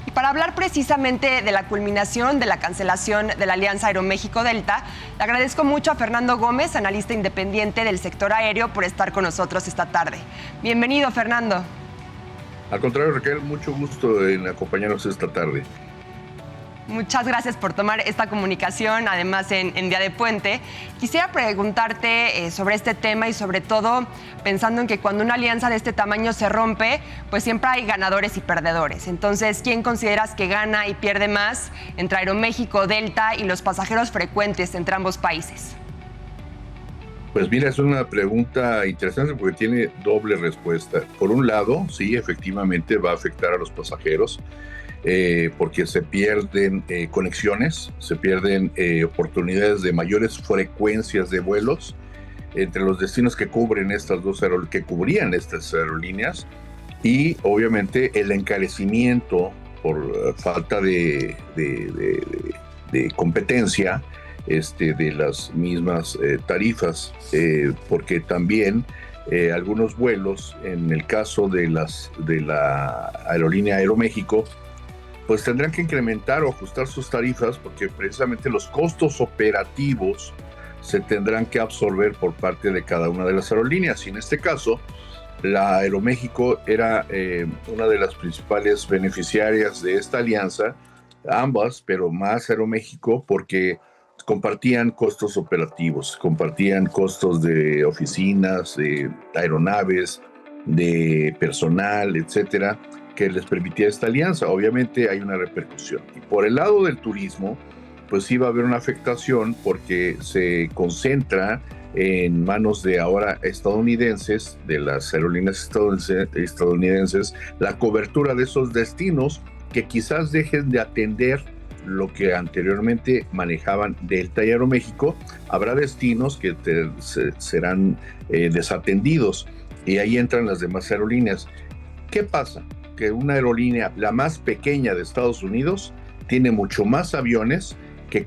Y para hablar precisamente de la culminación de la cancelación de la Alianza Aeroméxico-Delta, le agradezco mucho a Fernando Gómez, analista independiente del sector aéreo, por estar con nosotros esta tarde. Bienvenido, Fernando. Al contrario, Raquel, mucho gusto en acompañarnos esta tarde. Muchas gracias por tomar esta comunicación, además en Día de Puente. Quisiera preguntarte sobre este tema y sobre todo pensando en que cuando una alianza de este tamaño se rompe, pues siempre hay ganadores y perdedores. Entonces, ¿quién consideras que gana y pierde más entre Aeroméxico, Delta y los pasajeros frecuentes entre ambos países? Pues mira, es una pregunta interesante porque tiene doble respuesta. Por un lado, sí, efectivamente va a afectar a los pasajeros. Porque se pierden conexiones, se pierden oportunidades de mayores frecuencias de vuelos entre los destinos que cubren que cubrían estas aerolíneas, y obviamente el encarecimiento por falta de competencia de las mismas tarifas, porque también algunos vuelos, en el caso de la aerolínea Aeroméxico, pues tendrán que incrementar o ajustar sus tarifas porque precisamente los costos operativos se tendrán que absorber por parte de cada una de las aerolíneas. Y en este caso, la Aeroméxico era una de las principales beneficiarias de esta alianza, ambas, pero más Aeroméxico, porque compartían costos operativos, compartían costos de oficinas, de aeronaves, de personal, etcétera, que les permitía esta alianza. Obviamente hay una repercusión. Y por el lado del turismo, pues sí va a haber una afectación porque se concentra en manos de ahora estadounidenses, de las aerolíneas estadounidenses, la cobertura de esos destinos que quizás dejen de atender lo que anteriormente manejaban Delta y Aeroméxico. Habrá destinos que serán desatendidos y ahí entran las demás aerolíneas. ¿Qué pasa? Que una aerolínea, la más pequeña de Estados Unidos, tiene mucho más aviones que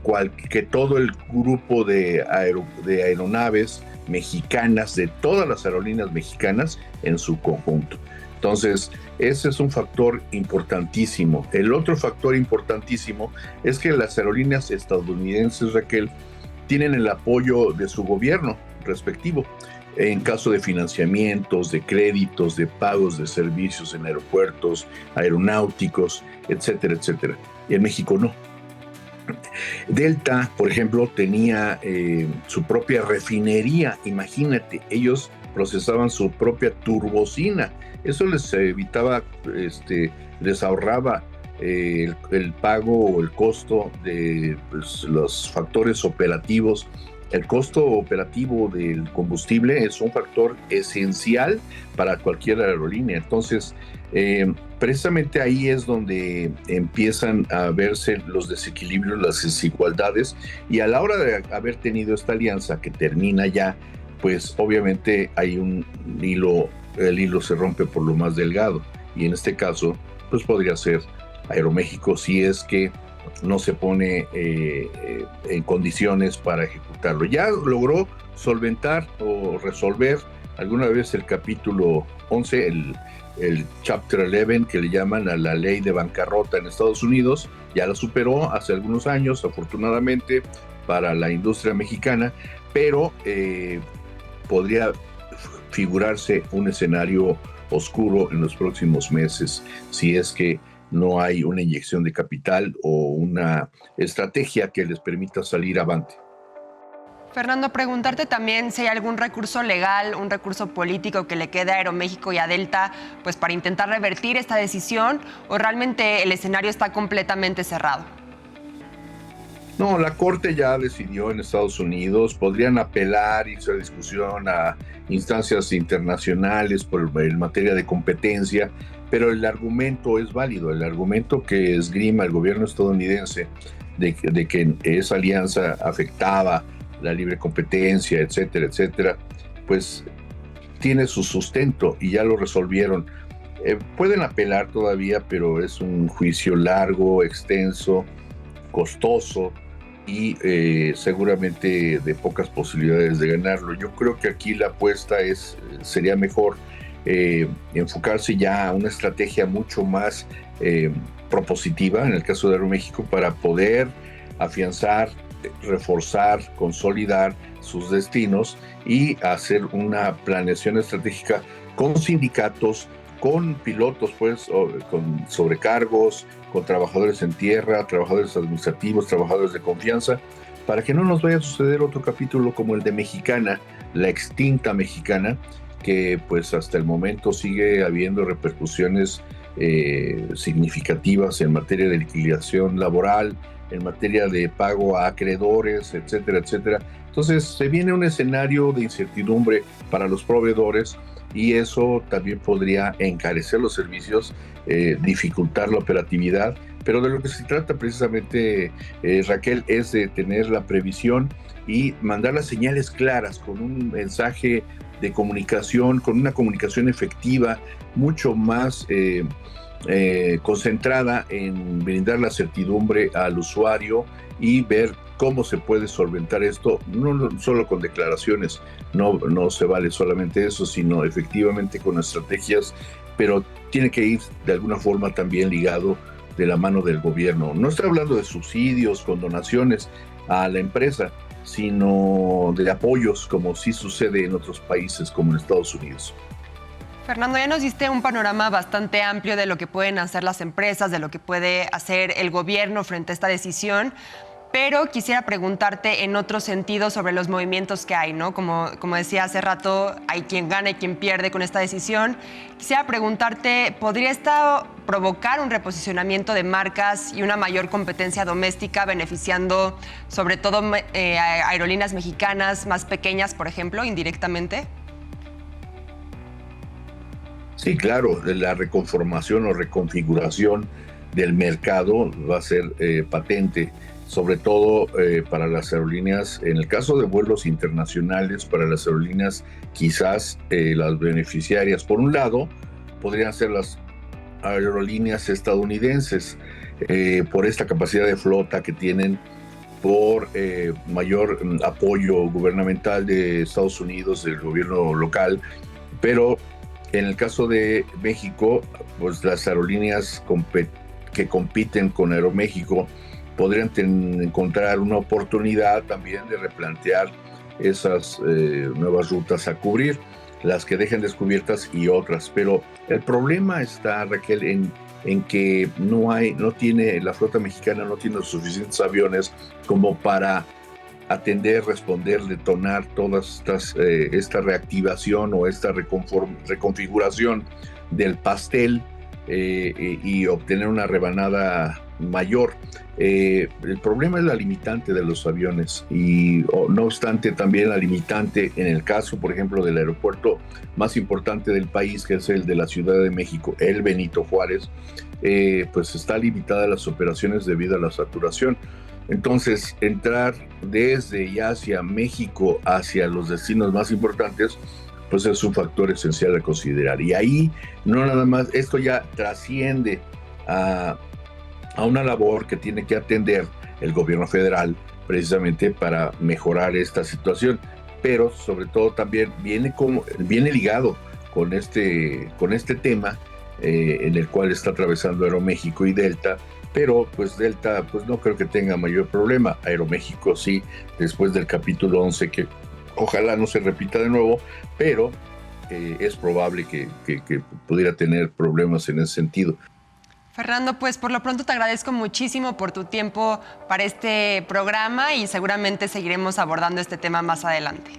todo el grupo de aeronaves mexicanas, de todas las aerolíneas mexicanas en su conjunto. Entonces, ese es un factor importantísimo. El otro factor importantísimo es que las aerolíneas estadounidenses, Raquel, tienen el apoyo de su gobierno respectivo en caso de financiamientos, de créditos, de pagos de servicios en aeropuertos, aeronáuticos, etcétera, etcétera. Y en México no. Delta, por ejemplo, tenía su propia refinería. Imagínate, ellos procesaban su propia turbocina. Eso les evitaba, les ahorraba el pago o el costo de los factores operativos. El costo operativo del combustible es un factor esencial para cualquier aerolínea. Entonces, precisamente ahí es donde empiezan a verse los desequilibrios, las desigualdades, y a la hora de haber tenido esta alianza que termina ya, pues obviamente hay el hilo se rompe por lo más delgado, y en este caso, pues podría ser Aeroméxico si es que no se pone en condiciones para ejecutarlo. Ya logró solventar o resolver alguna vez el capítulo 11, el Chapter 11, que le llaman a la ley de bancarrota en Estados Unidos. Ya la superó hace algunos años, afortunadamente, para la industria mexicana, pero podría figurarse un escenario oscuro en los próximos meses si es que no hay una inyección de capital o una estrategia que les permita salir avante. Fernando, preguntarte también si hay algún recurso legal, un recurso político que le quede a Aeroméxico y a Delta, pues para intentar revertir esta decisión, o realmente el escenario está completamente cerrado. No, la Corte ya decidió en Estados Unidos, podrían apelar, irse a discusión a instancias internacionales en materia de competencia, pero el argumento es válido, el argumento que esgrima el gobierno estadounidense de que esa alianza afectaba la libre competencia, etcétera, etcétera, pues tiene su sustento y ya lo resolvieron. Pueden apelar todavía, pero es un juicio largo, extenso, costoso y seguramente de pocas posibilidades de ganarlo. Yo creo que aquí la apuesta sería mejor enfocarse ya a una estrategia mucho más propositiva, en el caso de Aeroméxico, para poder afianzar, reforzar, consolidar sus destinos y hacer una planeación estratégica con sindicatos, con pilotos, pues, con sobrecargos, con trabajadores en tierra, trabajadores administrativos, trabajadores de confianza, para que no nos vaya a suceder otro capítulo como el de Mexicana, la extinta Mexicana, que pues hasta el momento sigue habiendo repercusiones significativas en materia de liquidación laboral, en materia de pago a acreedores, etcétera, etcétera. Entonces se viene un escenario de incertidumbre para los proveedores y eso también podría encarecer los servicios, dificultar la operatividad, pero de lo que se trata precisamente, Raquel, es de tener la previsión y mandar las señales claras con un mensaje de comunicación, con una comunicación efectiva, mucho más concentrada en brindar la certidumbre al usuario y ver cómo se puede solventar esto, no solo con declaraciones, no se vale solamente eso, sino efectivamente con estrategias, pero tiene que ir de alguna forma también ligado de la mano del gobierno. No estoy hablando de subsidios, con donaciones a la empresa, sino de apoyos, como sí sucede en otros países como en Estados Unidos. Fernando, ya nos diste un panorama bastante amplio de lo que pueden hacer las empresas, de lo que puede hacer el gobierno frente a esta decisión, pero quisiera preguntarte en otro sentido sobre los movimientos que hay, ¿no? Como decía hace rato, hay quien gana y quien pierde con esta decisión. Quisiera preguntarte, ¿podría esto provocar un reposicionamiento de marcas y una mayor competencia doméstica, beneficiando sobre todo aerolíneas mexicanas más pequeñas, por ejemplo, indirectamente? Sí, claro, la reconformación o reconfiguración del mercado va a ser patente, sobre todo para las aerolíneas, en el caso de vuelos internacionales, para las aerolíneas quizás las beneficiarias, por un lado, podrían ser las aerolíneas estadounidenses, por esta capacidad de flota que tienen, por mayor apoyo gubernamental de Estados Unidos, del gobierno local, pero en el caso de México, pues las aerolíneas que compiten con Aeroméxico podrían encontrar una oportunidad también de replantear esas nuevas rutas a cubrir, las que dejen descubiertas y otras. Pero el problema está, Raquel, en que la flota mexicana no tiene los suficientes aviones como para atender, responder, detonar todas esta reactivación o esta reconfiguración del pastel y obtener una rebanada mayor. El problema es la limitante de los aviones y no obstante también la limitante en el caso, por ejemplo, del aeropuerto más importante del país, que es el de la Ciudad de México, el Benito Juárez, pues está limitada las operaciones debido a la saturación. Entonces, entrar desde y hacia México, hacia los destinos más importantes, pues es un factor esencial a considerar. Y ahí, no nada más, esto ya trasciende a una labor que tiene que atender el gobierno federal precisamente para mejorar esta situación. Pero sobre todo también viene ligado con este tema en el cual está atravesando Aeroméxico y Delta. Pero pues Delta pues no creo que tenga mayor problema. Aeroméxico sí, después del capítulo 11, que ojalá no se repita de nuevo, pero es probable que pudiera tener problemas en ese sentido. Fernando, pues por lo pronto te agradezco muchísimo por tu tiempo para este programa y seguramente seguiremos abordando este tema más adelante.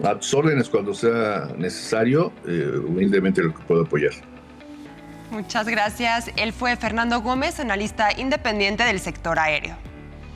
A tus órdenes cuando sea necesario, humildemente lo que puedo apoyar. Muchas gracias. Él fue Fernando Gómez, analista independiente del sector aéreo.